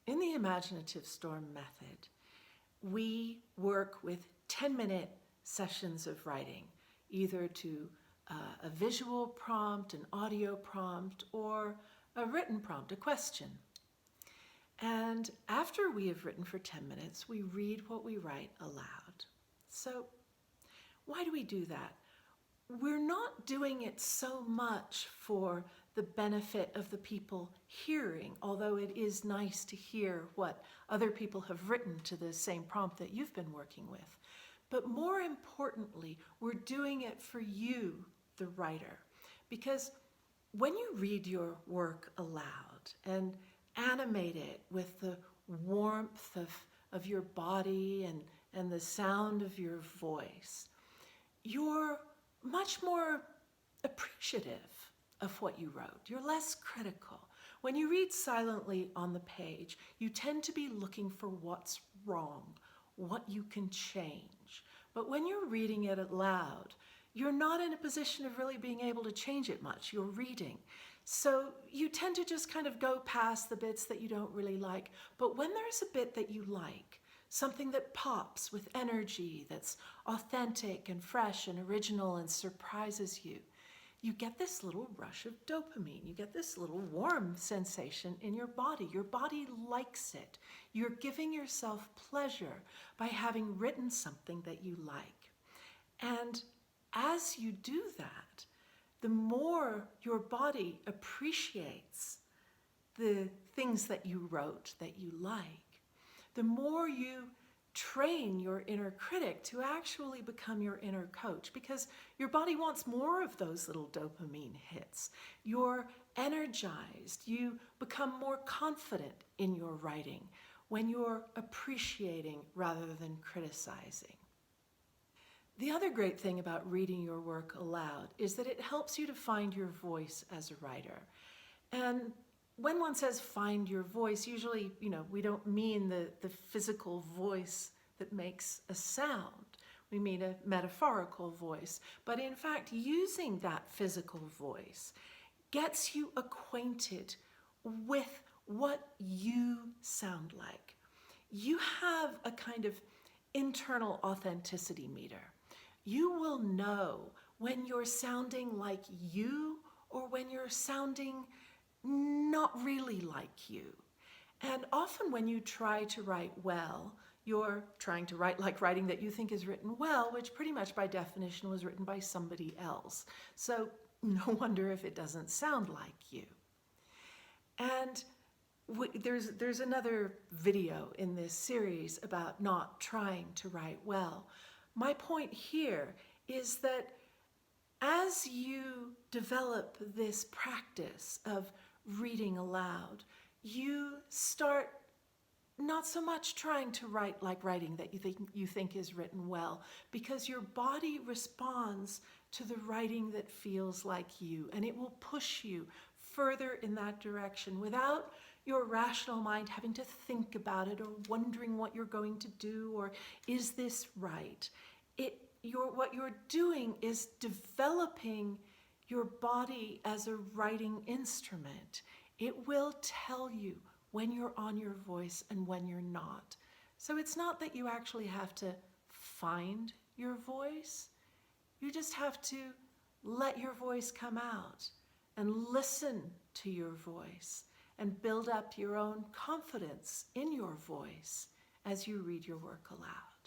In the Imaginative Storm method, we work with 10-minute sessions of writing, either to a visual prompt, an audio prompt, or a written prompt, a question. And after we have written for 10 minutes, we read what we write aloud. So why do we do that? We're not doing it so much for the benefit of the people hearing, although it is nice to hear what other people have written to the same prompt that you've been working with. But more importantly, we're doing it for you, the writer, because when you read your work aloud and animate it with the warmth of your body and the sound of your voice, you're much more appreciative of what you wrote. You're less critical. When you read silently on the page, you tend to be looking for what's wrong, what you can change. But when you're reading it aloud, you're not in a position of really being able to change it much. You're reading. So you tend to just kind of go past the bits that you don't really like. But when there's a bit that you like, something that pops with energy, that's authentic and fresh and original and surprises you, you get this little rush of dopamine. You get this little warm sensation in your body. Your body likes it. You're giving yourself pleasure by having written something that you like. And as you do that, the more your body appreciates the things that you wrote that you like, the more you train your inner critic to actually become your inner coach, because your body wants more of those little dopamine hits. You're energized. You become more confident in your writing when you're appreciating rather than criticizing. The other great thing about reading your work aloud is that it helps you to find your voice as a writer. And when one says find your voice, usually, we don't mean the physical voice that makes a sound. We mean a metaphorical voice. But in fact, using that physical voice gets you acquainted with what you sound like. You have a kind of internal authenticity meter. You will know when you're sounding like you or when you're sounding not really like you. And often when you try to write well, you're trying to write like writing that you think is written well, which pretty much by definition was written by somebody else. So no wonder if it doesn't sound like you. And there's another video in this series about not trying to write well. My point here is that as you develop this practice of reading aloud, you start not so much trying to write like writing that you think is written well, because your body responds to the writing that feels like you, and it will push you further in that direction without your rational mind having to think about it or wondering what you're going to do or is this right. What you're doing is developing your body as a writing instrument. It will tell you when you're on your voice and when you're not. So it's not that you actually have to find your voice. You just have to let your voice come out and listen to your voice and build up your own confidence in your voice as you read your work aloud.